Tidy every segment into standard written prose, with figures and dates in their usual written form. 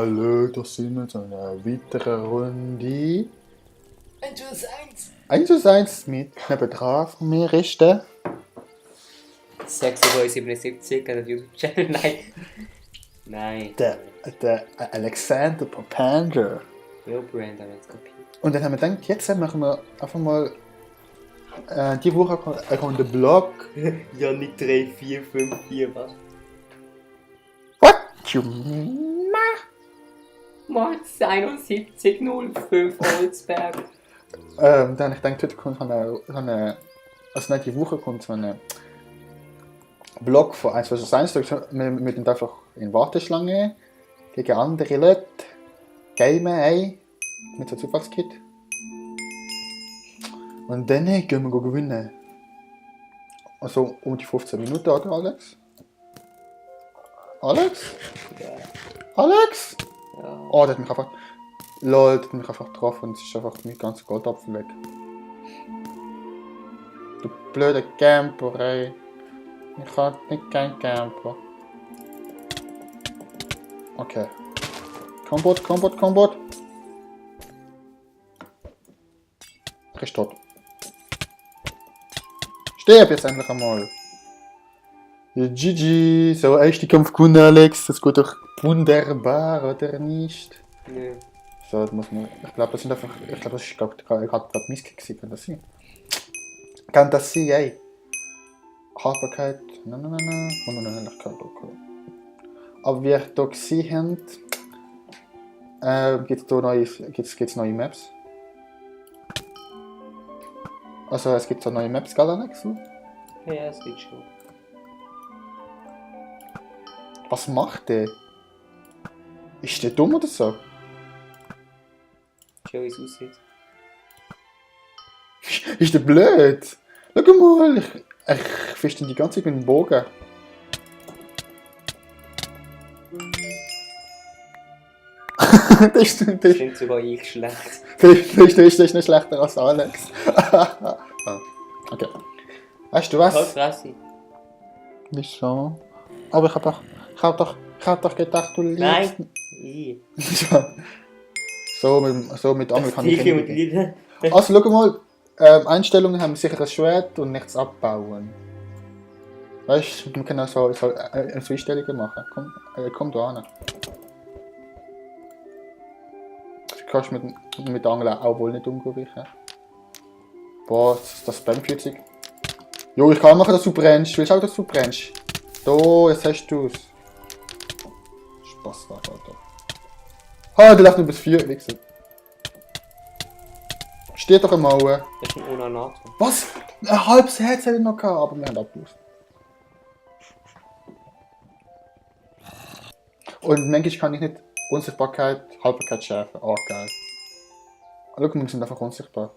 Hallo, da sind wir zu einer weiteren Runde. 1 1 mit knapp drauf von mir ist der. 677 auf YouTube-Channel, nein. Nein. Der Alexander Papanger. Ja, Brand, aber jetzt kopiert. Und dann haben wir gedacht, jetzt machen wir einfach mal die Woche kommt der Blog. Ja, nicht 3, 4, 5, 4, was? What you Max 7105 Holzberg. Dann habe ich gedacht, heute kommt also nicht die Woche kommt so eine Blog von 1 vs 1. Wir sind einfach in Warteschlange gegen andere Leute gamen ein mit so einem Zufallskit. Und dann gehen wir gewinnen. Also um die 15 Minuten, oder Alex? Alex? Ja. Alex? Ja. Oh, der hat mich einfach... Lol, der hat mich einfach getroffen und es ist einfach mein ganzer Goldapfel weg. Du blöder Camper, ey. Ich kann nicht kein Camper. Okay. Combat. Ich ist tot. Stirb jetzt endlich einmal. GG. So, erster Kampf gewonnen, Alex. Das geht doch wunderbar, oder nicht? Nö. So, das muss man... Ich glaube, das sind einfach... Ich glaube, das ist gerade Misskick gewesen. Kann das sein? Kann das sein, ey? Haltbarkeit... Nein. Ununterlichkeit, okay. Aber wie ihr hier gesehen habt, gibt es neue Maps. Also es gibt so neue Maps, gell, Alex? Ja, es geht schon. Was macht der? Ist der dumm oder so? Schau, wie es aussieht. Ist der blöd? Schau mal, ich fische die ganze Zeit mit dem Bogen. das Klingt sogar ich schlecht. ist nicht schlechter als Alex. Okay. Weißt du was? Halt Fresse. Wieso? Aber ich hab doch gedacht, du liebst... Nein. Ich. so mit Angel kann ich Tiger nicht. mit Lieder. Also schau mal, Einstellungen haben sicher ein Schwert und nichts abbauen. Weißt du, man kann auch so Einstellungen machen. Komm da hin. Du kannst mit Angel auch wohl nicht umgehen. Boah, das brennt plötzlich. Jo, ich kann machen, dass du brennst. Willst du auch, dass du brennst? Da, jetzt hast du es. Spaß da, Alter. Ha, der läuft nur bis 4, Wichser. Steht doch einmal. Das ist ein Onanato. Was? Ein halbes Herz hätte ich noch gehabt, aber wir haben abgelöst. Und manchmal kann ich nicht Unsichtbarkeit, Haltbarkeit schärfen. Oh, geil. Schau mal, wir sind einfach unsichtbar.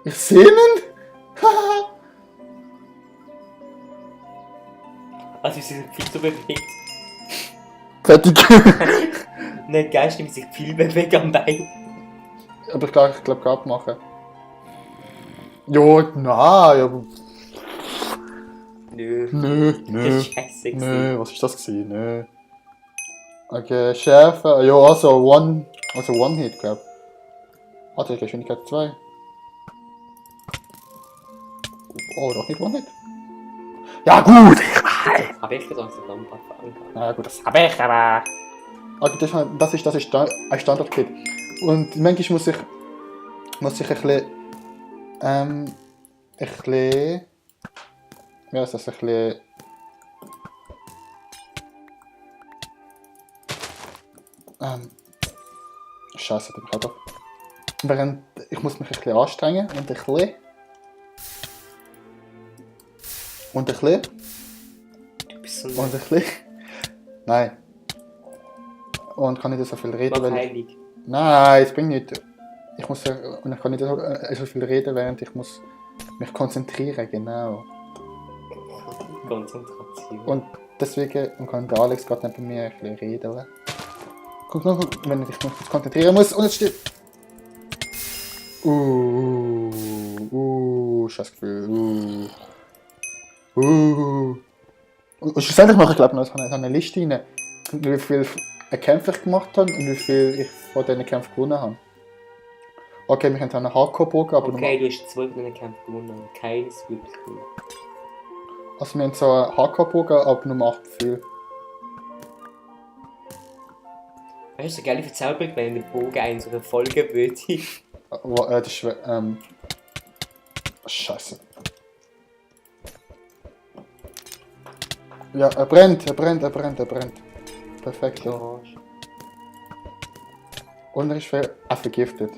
Ich sehe ihn! Also, wie sich viel so bewegt. Fertig. Nicht geil, wie sich viel bewegt am Bein. Aber ich glaube, gerade machen. Jo, na, ja. Nö. Nö. Das ist scheiße gewesen. Nö, was ist das gewesen? Nö. Okay, Schärfe. Ja, also One-Hit, glaub. Warte, Geschwindigkeit 2. Oh, doch nicht One-Hit. Ja gut, ich weiß. Hab ich gesagt, dass ich Lampe fahren kann? Na gut, das habe ich aber. Okay, das ist ein Standard-Kit. Und manchmal muss ich ein bisschen, ja, ist das ein bisschen, Scheiße, da bin ich auch doch. Während ich muss mich ein bisschen anstrengen und ein bisschen. Und ein bisschen. Du bist so Und ein bisschen. Nein. Und kann nicht so viel reden, weil ich... heilig. Nein, das bringt nicht. Ich muss und ich kann nicht so viel reden, während ich muss mich konzentrieren, genau. Konzentration. Und deswegen kann der Alex gerade neben mir ein bisschen reden, oder? Guck mal, wenn ich mich konzentrieren muss und jetzt steht... Scheiß Gefühl. Und schlussendlich mache ich glaube noch so eine Liste rein, wie viele Kämpfe ich gemacht habe und wie viel ich von diesen Kämpfen gewonnen habe. Okay, wir haben so einen Hardcore-Bogen, aber Okay, du hast 2 von diesen Kämpfen gewonnen. Keines wirklich gewonnen. also wir haben so einen Hardcore-Bogen, aber nur 8 viel. Weißt du, so geile Verzauberung, wenn der Bogen einen so folgen würde. Das ist Scheiße. Ja, er brennt. Perfekt. Ja. Arsch. Und er ist vergiftet.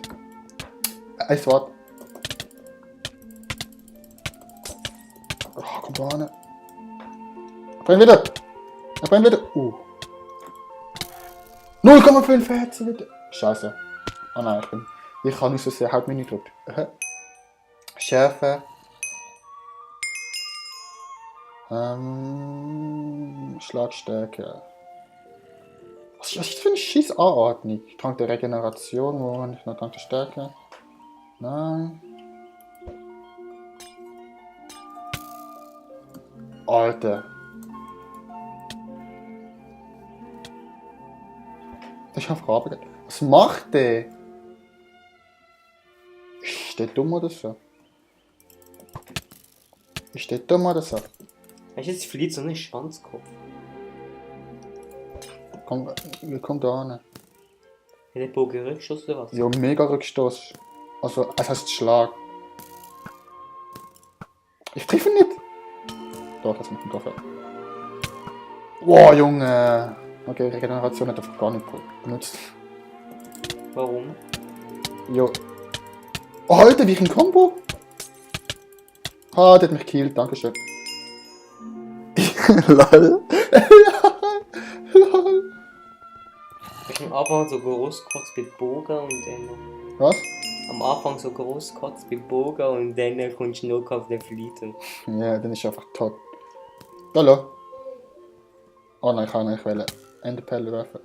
Eins wart. Oh, komm da hin. Er brennt wieder. 0,5 Herzen wieder. Scheiße. Oh nein, ich habe nicht so sehr Hauptmenü gedrückt. Schärfe. Schlagstärke. Was ist das für eine scheiß Anordnung? Trank der Regeneration, Moment, noch Trank der Stärke. Nein. Alter. Das ist einfach Arbeit. Was macht der? Ist der dumm oder so? Weißt du, jetzt fliegt so ein Schwanzkopf. Komm da hin. Hat der Bogen Rückschuss oder was? Ja, mega Rückstoß. Also, es heißt Schlag. Ich treffe ihn nicht. Doch, jetzt mit dem Koffer. Wow, Junge. Okay, Regeneration hat einfach gar nicht benutzt. Warum? Jo. Oh, Alter, wie ein Combo. Ah, der hat mich gekillt, dankeschön. Lol. Lol. Ich am Anfang so groß kurz mit Bogen und dann. Was? Am Anfang so groß kurz mit Bogen und dann kommst du noch auf den Fliegen. Ja, dann ist er einfach tot. Hallo. Oh nein, ich kann nicht Enderperle werfen.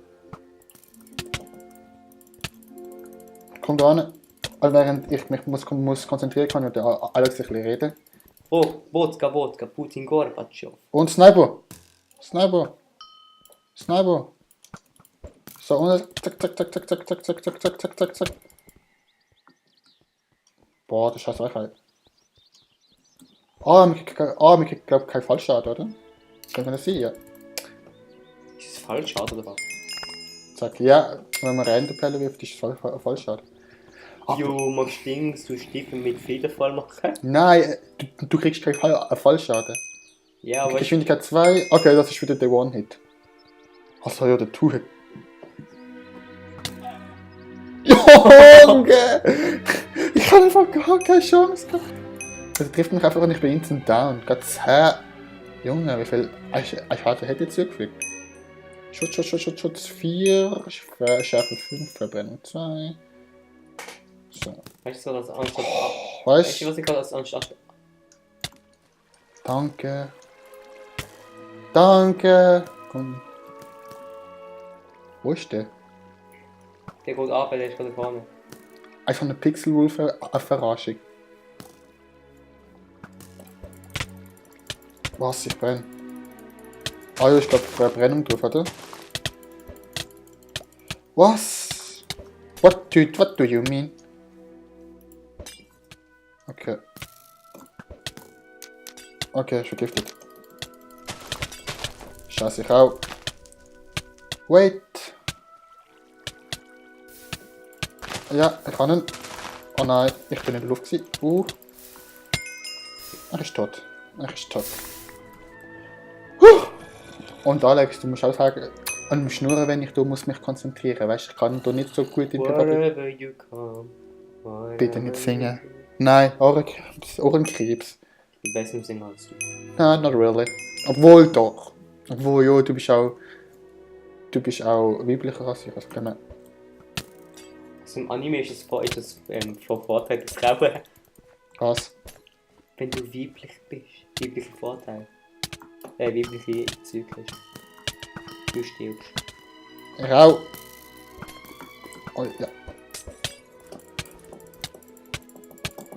Komm da hin. Während ich mich muss konzentrieren kann und der Alex ein bisschen reden. Oh, Wodka, Putin Gorbatschow. Und Sniper. So, und zack. Boah, das ist scheiß Reichheit. Wir kriegen, glaube ich, keinen Fallschaden, oder? Kann das sein, ja? Ist das falsch oder was? Zack, ja, wenn man Renderpelle wirft, ist es Fallschaden. Jo, magst du so Stiefel mit Federfall machen? Nein, du kriegst keinen Fallschaden. Ja, aber Geschwindigkeit 2, okay, das ist wieder der One-Hit. Achso, ja, der Two-Hit. Junge! Ich habe einfach gar keine Chance gehabt. Das trifft mich einfach und ich bin instant down. Gerade 10. Junge, wie viel Schaden hätte ich zugefügt? Schutz 4, Schärfe 5, Verbrennung 2. So. weißt du, was anstatt. Weißt Weißt du, was ich gerade als anstatt. Danke. Komm. Wo ist der? Der geht ab, der ist gerade vorne. Einfach eine Pixel-Wolf-Verarschung. Was? Ich brenne. Ah ja, ich glaube, Verbrennung drauf, oder? Was? What do you mean? Okay. Okay, ist vergiftet. Scheiße, ich auch. Wait. Ja, ich kann ihn. Oh nein, ich bin in der Luft gewesen. Er ist tot. Und Alex, du musst auch sagen, an dem Schnurren, wenn ich da muss mich konzentrieren. Weißt du, ich kann da nicht so gut in der Bubble. Wherever you come. Bitte nicht singen. Nein, Ohrenkrebs. Ich bin besser im Singen als du. Nein, not really. Obwohl doch. Obwohl, ja, du bist auch weiblicher als ich. Also, Also im Anime ist das von Vorteil der Frauen. was? Wenn du weiblich bist. Weiblicher Vorteil. Weibliche Zeug hast. Du stirbst. Ich auch. Oh, ja.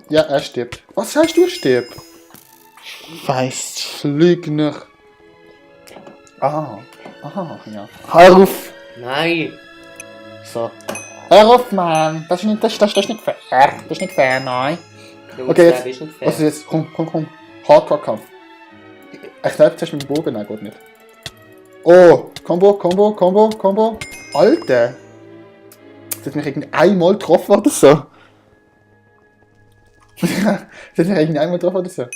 Ja, er stirbt. Was heißt du stirbt? Scheiß Lügner. Aha. Aha, ja. Hör auf! Nein! So. Hör auf, Mann! Das ist nicht fair. Das ist nicht fair, nein. Du, Okay, das ist nicht fair. Was ist jetzt? Komm. Hardcore-Kampf. Ich glaube, zuerst mit dem Bogen. Nein, geht nicht. Oh, Combo. Alter! Das hat mich irgendwie einmal getroffen oder so. Das hat mich irgendwie einmal getroffen oder so.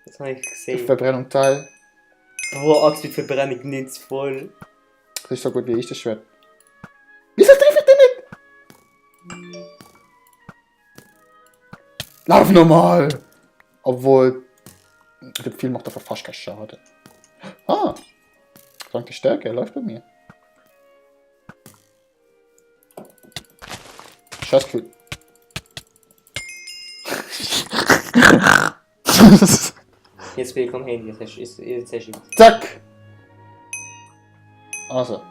Das habe ich gesehen. Verbrennung Teil. Oh, Axt mit Verbrennung nicht voll. Das ist so gut wie ich das Schwert. Wieso treffe ich den nicht? Lauf normal! Obwohl, der Film macht einfach fast keinen Schaden. Ah! Danke Stärke, läuft bei mir. Scheißgefühl. Jetzt bin ich am Handy, jetzt hast du... Zack! Also.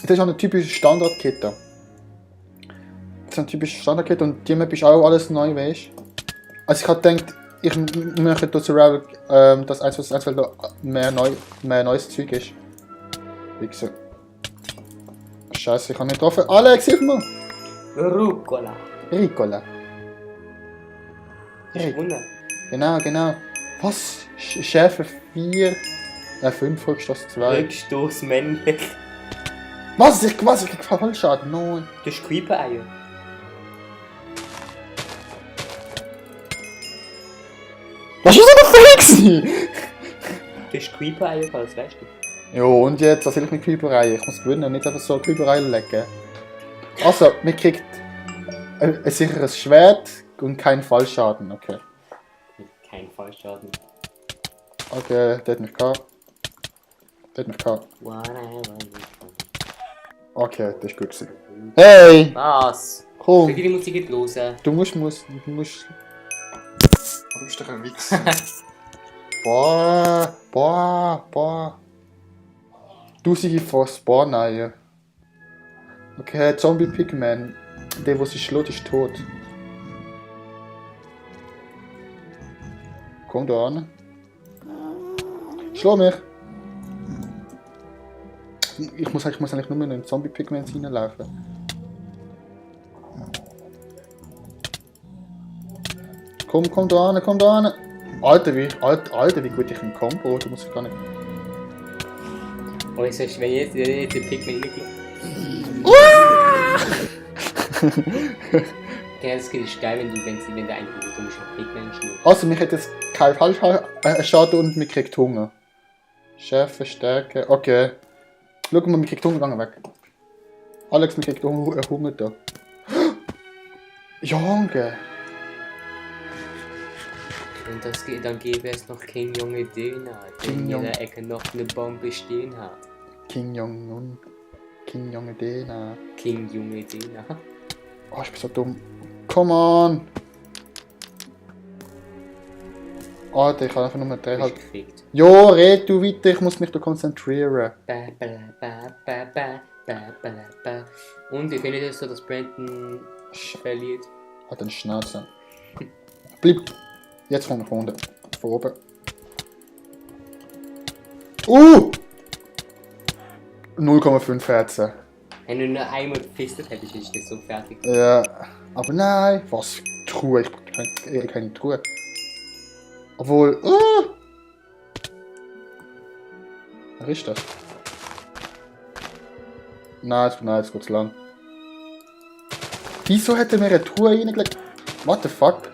Das ist auch eine typische Standardkette. Das ist eine typische Standardkette und die Map ist auch alles neu, weißt du? Also ich hab gedacht, ich möchte da Survival, das 1 vs 1, weil da mehr neues Zeug ist. Wie gesagt. Scheiße, ich hab nicht getroffen. Alex, hilf mir! Rucola. Ricola. Wunder. Genau. Was? Schärfe 4, 5, Rückstoß 2. Rückstoß männlich. Was? Ich krieg Fallschaden. Nein. Du hast Creeper-Eier. Was ist aber fake? Du hast Creeper-Eier, das weißt du. Jo, und jetzt, was will ich mit Küberei? Ich muss gewinnen, nicht einfach so Küberei lecken. Also, man kriegt ein sicheres Schwert und keinen Fallschaden, okay. Kein Fallschaden. Okay, der hat mich gehabt. Okay, das ist gut gewesen. Hey! Was? Komm! Wie die Musik geht los? Du musst... Du bist doch ein Wichser. Boah. Tausende von Spawn-Eier. Okay, Zombie Pigman. Der, der sich schlägt, ist tot. Komm da an. Schlag mich! Ich muss eigentlich nur in den Zombie Pigman reinlaufen. Komm da an! Alter, wie gut ich im Combo, du musst gar nicht. Oh, ich sag, wenn jetzt den Pigment reingelegt. Ja, das ist geil, wenn du einfach so einen Pigment schnurst. Also, mich hat jetzt kein Fallschaden und mir kriegt Hunger. Schärfe, Stärke, okay. Schau mal, mir kriegt Hunger, geh weg. Alex, mir kriegt Hunger da. Junge! Und dann gäbe es noch King Junge Döner, der in jeder Ecke noch eine Bombe stehen hat. King Junge Dena. King Junge Döner. Oh, ich bin so dumm. Come on! Alter, ich kann einfach nur 3 halt. Jo, red du weiter, ich muss mich da konzentrieren. Und wie findet ihr es so, dass Brandon verliert? Hat eine Schnauze. Bleib! Jetzt kommt er von unten. Von oben. 0,5 Herzen. Wenn du nur einmal gefistet hättest, ist das so fertig. Ja. Aber nein. Was? Truhe? Ich habe keine Truhe. Obwohl. Wer ist das? Nein, jetzt geht's lang. Wieso hat er mir eine Truhe reingelegt? What the fuck?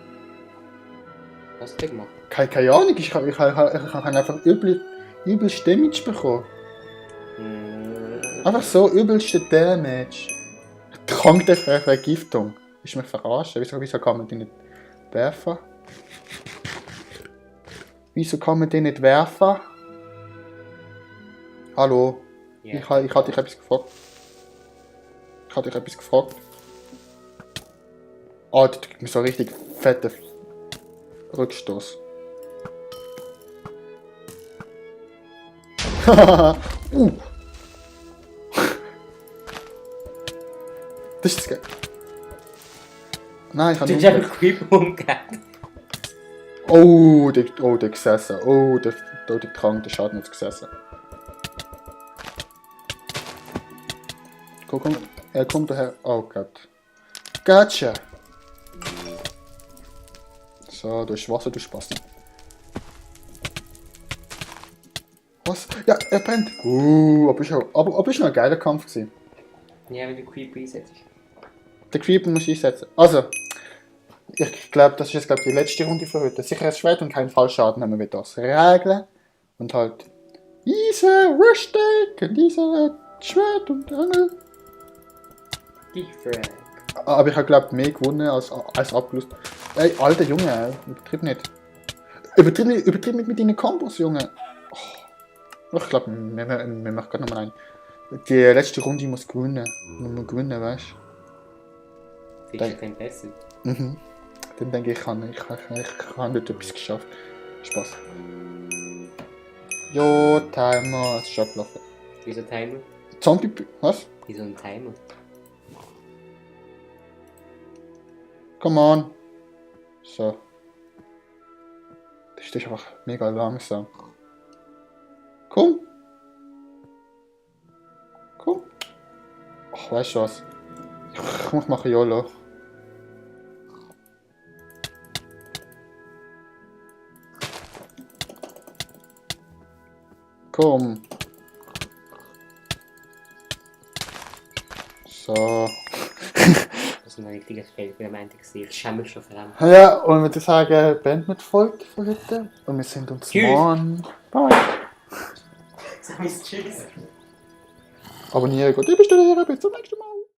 Was hast du gemacht? Keine Ahnung, ich habe einfach übelst Damage bekommen. Einfach so übelste Damage. Trank der Vergiftung. Ist mich verarschen. Wieso kann man die nicht werfen? Wieso kann man den nicht werfen? Hallo? Yeah. Ich hatte dich etwas gefragt. Ah, das gibt mir so richtig fette Rückstoß. Das ist geil. Nein, ich kann nicht. Du hast einfach Creeper umgehauen. Oh, der gesessen. Oh, der Trank, der Schaden hat gesessen. Komm. Er kommt daher. Oh Gott. Gotcha. So, durch Wasser, du Spaß. Was? Ja, er brennt. Ob ich noch ein geiler Kampf gesehen. Ja, wenn du Creep einsetzt. Der Creeper muss ich setzen. Also, ich glaube, das ist jetzt die letzte Runde für heute. Sicheres Schwert und kein Fallschaden haben wir wieder das Regeln. Und halt diese Rushdeck und diese Schwert und Angel. Gifrag. Aber ich habe glaube mehr gewonnen als abgelöst. Ey, alter Junge, übertrieb nicht. Übertrieb nicht mit deinen Kombos, Junge. Oh, ich glaube, wir machen gerade nochmal ein. Die letzte Runde muss gewinnen. Man muss gewinnen, weißt du? Findest du kein besser? Mhm. Dann denke ich, ich habe nicht etwas geschafft. Spaß. Jo, Timer, es ist schon abgelaufen. Wieso Timer? Zombie. Was? Wieso ein Timer? Come on. So. Das ist einfach mega langsam. Komm. Komm. Ach, weißt du was? Ich mache YOLO. Komm. So. Das ist ein richtiges Fail für den Montag. Ich schäme mich schon verdammt. Ja, und ich würde sagen, beenden wir die Folge für heute. Und wir sehen uns Tschüss. morgen. Bye. Sag mir Tschüss. Abonnieren, gut, bis zum nächsten Mal.